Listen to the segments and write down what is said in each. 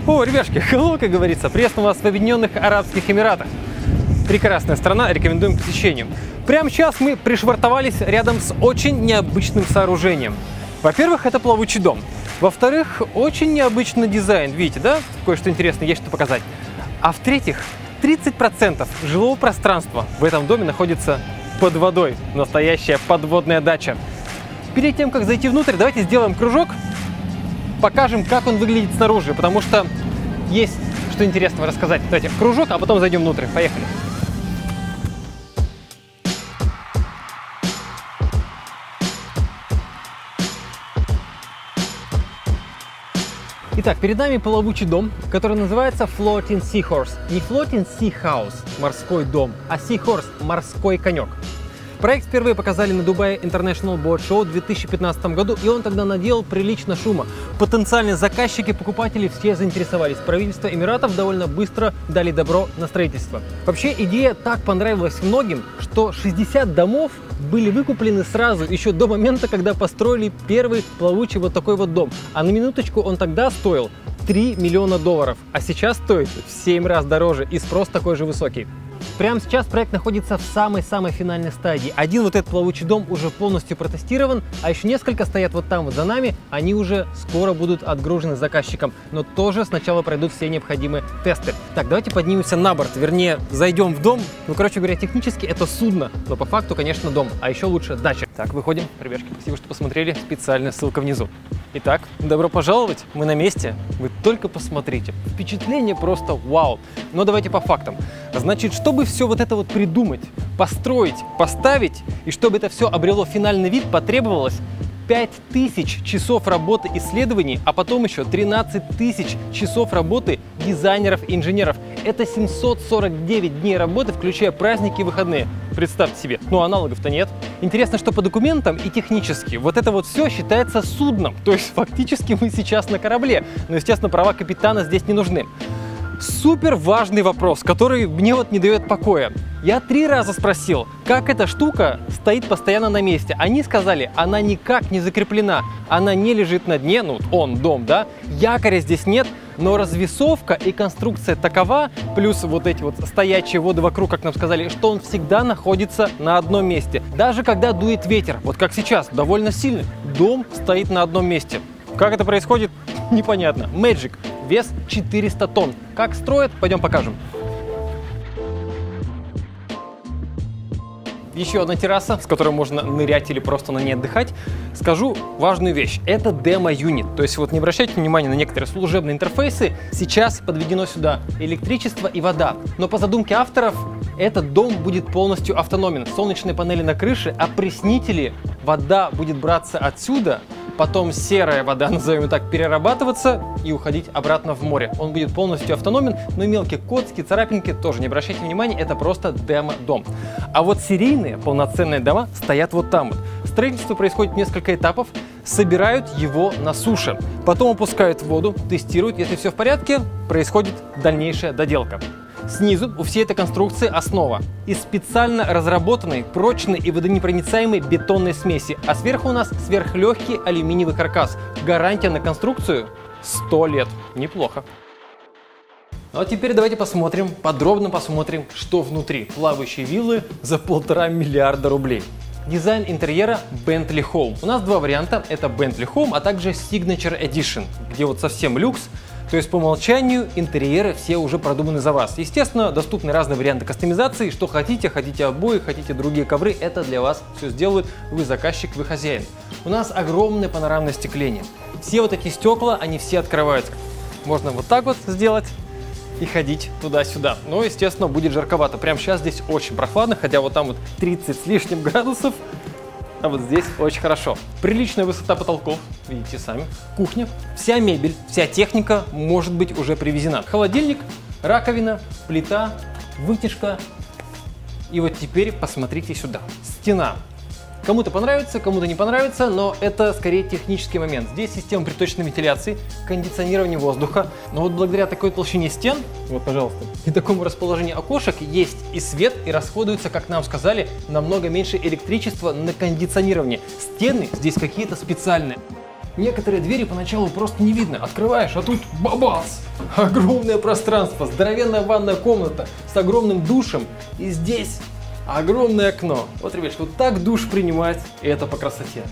О, ребяшки, hello, как говорится, приветствую вас в Объединенных Арабских Эмиратах. Прекрасная страна, рекомендуем к посещению. Прямо сейчас мы пришвартовались рядом с очень необычным сооружением. Во-первых, это плавучий дом. Во-вторых, очень необычный дизайн. Видите, да? Кое-что интересное, есть что показать. А в-третьих, 30% жилого пространства в этом доме находится под водой. Настоящая подводная дача. Перед тем, как зайти внутрь, давайте сделаем кружок. Покажем, как он выглядит снаружи, потому что есть что интересного рассказать. Давайте кружок, а потом зайдем внутрь. Поехали. Итак, перед нами плавучий дом, который называется Floating Seahorse. Не Floating Sea House, морской дом, а Seahorse, морской конек. Проект впервые показали на Dubai International Boat Show в 2015 году, и он тогда наделал прилично шума. Потенциальные заказчики, покупатели все заинтересовались. Правительство Эмиратов довольно быстро дали добро на строительство. Вообще идея так понравилась многим, что 60 домов были выкуплены сразу, еще до момента, когда построили первый плавучий вот такой вот дом. А на минуточку он тогда стоил $3 миллиона, а сейчас стоит в 7 раз дороже, и спрос такой же высокий. Прямо сейчас проект находится в самой-самой финальной стадии. Один вот этот плавучий дом уже полностью протестирован, а еще несколько стоят вот там вот за нами. Они уже скоро будут отгружены заказчиком, но тоже сначала пройдут все необходимые тесты. Так, давайте поднимемся на борт, вернее, зайдем в дом. Ну, короче говоря, технически это судно, но по факту, конечно, дом, а еще лучше дача. Так, выходим. Ребятки, спасибо, что посмотрели. Специальная ссылка внизу. Итак, добро пожаловать, мы на месте. Вы только посмотрите. Впечатление просто вау. Но давайте по фактам. Значит, чтобы все вот это вот придумать, построить, поставить, и чтобы это все обрело финальный вид, потребовалось 5000 часов работы исследований, а потом еще 13 тысяч часов работы дизайнеров и инженеров. Это 749 дней работы, включая праздники и выходные. Представьте себе, ну аналогов-то нет. Интересно, что по документам и технически вот это вот все считается судном, то есть фактически мы сейчас на корабле, но, естественно, права капитана здесь не нужны. Супер важный вопрос, который мне вот не дает покоя. Я 3 раза спросил, как эта штука стоит постоянно на месте. Они сказали, она никак не закреплена, она не лежит на дне, ну дом, да, якоря здесь нет, но развесовка и конструкция такова, плюс вот эти вот стоячие воды вокруг, как нам сказали, что он всегда находится на одном месте. Даже когда дует ветер, вот как сейчас, довольно сильный, дом стоит на одном месте. Как это происходит, непонятно. Magic. Вес 400 тонн. Как строят, пойдем покажем. Еще одна терраса, с которой можно нырять или просто на ней отдыхать. Скажу важную вещь. Это демо-юнит. То есть вот не обращайте внимания на некоторые служебные интерфейсы. Сейчас подведено сюда электричество и вода. Но по задумке авторов этот дом будет полностью автономен. Солнечные панели на крыше, опреснители, вода будет браться отсюда. Потом серая вода, назовем ее так, перерабатываться и уходить обратно в море. Он будет полностью автономен, но мелкие коцки, царапинки тоже не обращайте внимания, это просто демо-дом. А вот серийные полноценные дома стоят вот там вот. Строительство происходит в несколько этапов, собирают его на суше, потом опускают в воду, тестируют, если все в порядке, происходит дальнейшая доделка. Снизу у всей этой конструкции основа из специально разработанной, прочной и водонепроницаемой бетонной смеси, а сверху у нас сверхлегкий алюминиевый каркас. Гарантия на конструкцию 100 лет. Неплохо. Ну а теперь давайте подробно посмотрим, что внутри плавающей виллы за 1,5 миллиарда рублей. Дизайн интерьера Bentley Home. У нас два варианта, это Bentley Home, а также Signature Edition, где вот совсем люкс. То есть по умолчанию интерьеры все уже продуманы за вас. Естественно, доступны разные варианты кастомизации. Что хотите, хотите обои, хотите другие ковры, это для вас все сделают. Вы заказчик, вы хозяин. У нас огромное панорамное остекление. Все вот эти стекла, они все открываются. Можно вот так вот сделать и ходить туда-сюда. Но, естественно, будет жарковато. Прямо сейчас здесь очень прохладно, хотя вот там вот 30 с лишним градусов. А вот здесь очень хорошо. Приличная высота потолков, видите сами. Кухня. Вся мебель, вся техника может быть уже привезена. Холодильник, раковина, плита, вытяжка. И вот теперь посмотрите сюда. Стена. Кому-то понравится, кому-то не понравится, но это скорее технический момент. Здесь система приточной вентиляции, кондиционирование воздуха. Но вот благодаря такой толщине стен, вот, пожалуйста, и такому расположению окошек есть и свет, и расходуется, как нам сказали, намного меньше электричества на кондиционирование. Стены здесь какие-то специальные. Некоторые двери поначалу просто не видно. Открываешь, а тут бабац! Огромное пространство, здоровенная ванная комната с огромным душем. И здесь огромное окно. Вот, ребятки, вот так душ принимать, и это по красоте.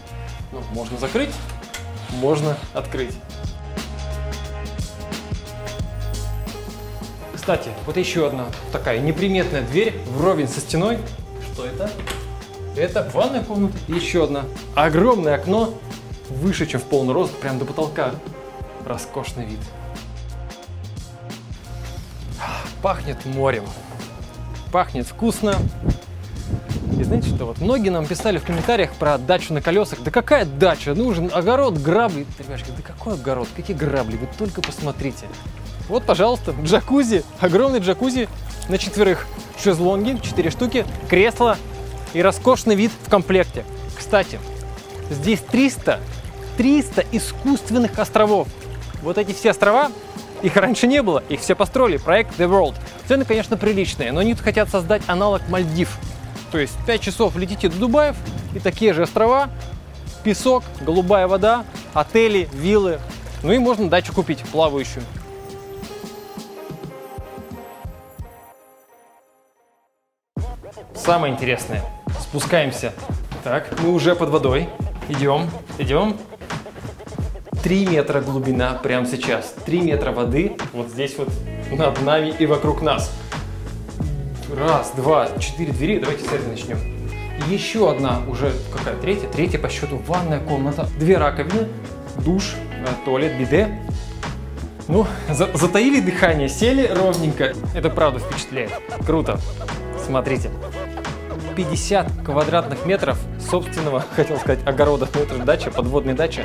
Ну, можно закрыть, можно открыть. Кстати, вот еще одна такая неприметная дверь вровень со стеной. Что это? Это ванная комната. Еще одна. Огромное окно, выше, чем в полный рост, прям до потолка. Роскошный вид. Пахнет морем. Пахнет вкусно. И знаете что, вот многие нам писали в комментариях про дачу на колесах. Да какая дача? Нужен огород, грабли. Ребятки, да какой огород? Какие грабли? Вы только посмотрите. Вот, пожалуйста, джакузи, огромный джакузи на 4. Шезлонги, 4 штуки, кресло и роскошный вид в комплекте. Кстати, здесь 300 искусственных островов. Вот эти все острова, их раньше не было, их все построили, проект The World. Цены, конечно, приличные, но они хотят создать аналог Мальдив. То есть 5 часов летите до Дубаев, и такие же острова, песок, голубая вода, отели, виллы. Ну и можно дачу купить, плавающую. Самое интересное. Спускаемся. Так, мы уже под водой. Идем. 3 метра глубина прямо сейчас. 3 метра воды вот здесь вот над нами и вокруг нас. Раз, два, 4 двери. Давайте с этой начнем. Еще одна уже какая? Третья по счету ванная комната. 2 раковины, душ, туалет, биде. Ну, затаили дыхание, сели ровненько. Это правда впечатляет. Круто. Смотрите. 50 квадратных метров собственного, хотел сказать, огорода, но это же дача, подводная дача,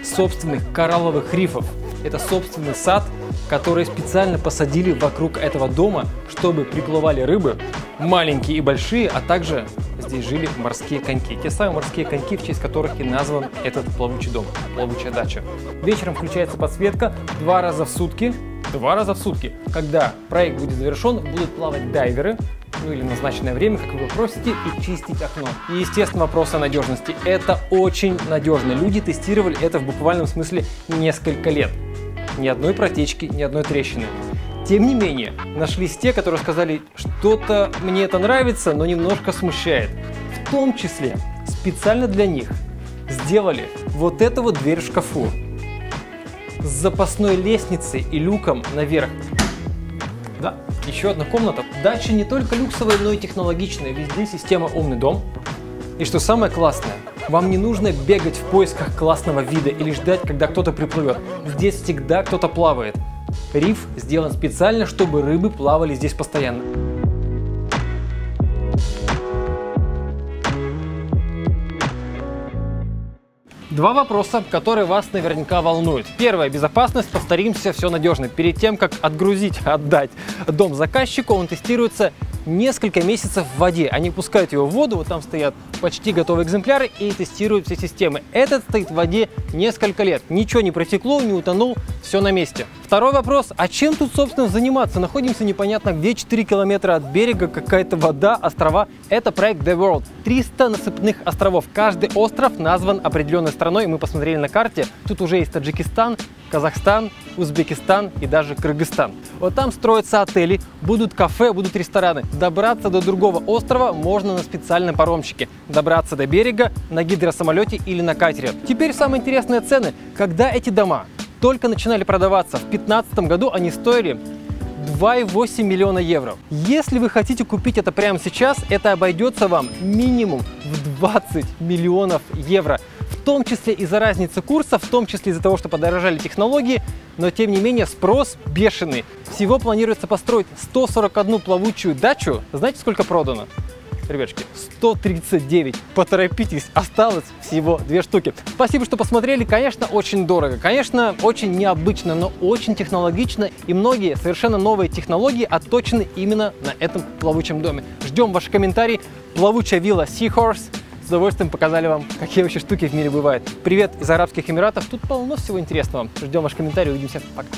собственных коралловых рифов. Это собственный сад, который специально посадили вокруг этого дома, чтобы приплывали рыбы, маленькие и большие, а также здесь жили морские коньки. Те самые морские коньки, в честь которых и назван этот плавучий дом, плавучая дача. Вечером включается подсветка 2 раза в сутки. 2 раза в сутки. Когда проект будет завершен, будут плавать дайверы, ну или назначенное время, как вы просите, и чистить окно. И, естественно, вопрос о надежности. Это очень надежно. Люди тестировали это в буквальном смысле несколько лет. Ни одной протечки, ни одной трещины. Тем не менее, нашлись те, которые сказали, что-то мне это нравится, но немножко смущает. В том числе специально для них сделали вот эту вот дверь в шкафу с запасной лестницей и люком наверх. Да, еще одна комната. Дача не только люксовая, но и технологичная. Везде система «Умный дом». И что самое классное, вам не нужно бегать в поисках классного вида или ждать, когда кто-то приплывет. Здесь всегда кто-то плавает. Риф сделан специально, чтобы рыбы плавали здесь постоянно. Два вопроса, которые вас наверняка волнуют. Первое. Безопасность. Повторимся, все надежно. Перед тем, как отдать дом заказчику, он тестируется несколько месяцев в воде. Они пускают его в воду, вот там стоят почти готовые экземпляры и тестируют все системы. Этот стоит в воде несколько лет. Ничего не протекло, не утонул, все на месте. Второй вопрос. А чем тут, собственно, заниматься? Находимся непонятно где, 4 километра от берега, какая-то вода, острова. Это проект The World. 300 насыпных островов. Каждый остров назван определенной страной. Мы посмотрели на карте. Тут уже есть Таджикистан, Казахстан, Узбекистан и даже Кыргызстан. Вот там строятся отели, будут кафе, будут рестораны. Добраться до другого острова можно на специальном паромчике. Добраться до берега на гидросамолете или на катере. Теперь самые интересные цены. Когда эти дома только начинали продаваться, в 2015 году они стоили 2,8 миллиона евро. Если вы хотите купить это прямо сейчас, это обойдется вам минимум в 20 миллионов евро. В том числе из-за разницы курса, в том числе из-за того, что подорожали технологии, но тем не менее спрос бешеный. Всего планируется построить 141 плавучую дачу. Знаете, сколько продано? Ребятушки, 139. Поторопитесь, осталось всего 2 штуки. Спасибо, что посмотрели. Конечно, очень дорого. Конечно, очень необычно, но очень технологично. И многие совершенно новые технологии отточены именно на этом плавучем доме. Ждем ваши комментарии. Плавучая вилла Seahorse. С удовольствием показали вам, какие вообще штуки в мире бывают. Привет из Арабских Эмиратов. Тут полно всего интересного. Ждем ваши комментарии. Увидимся. Пока.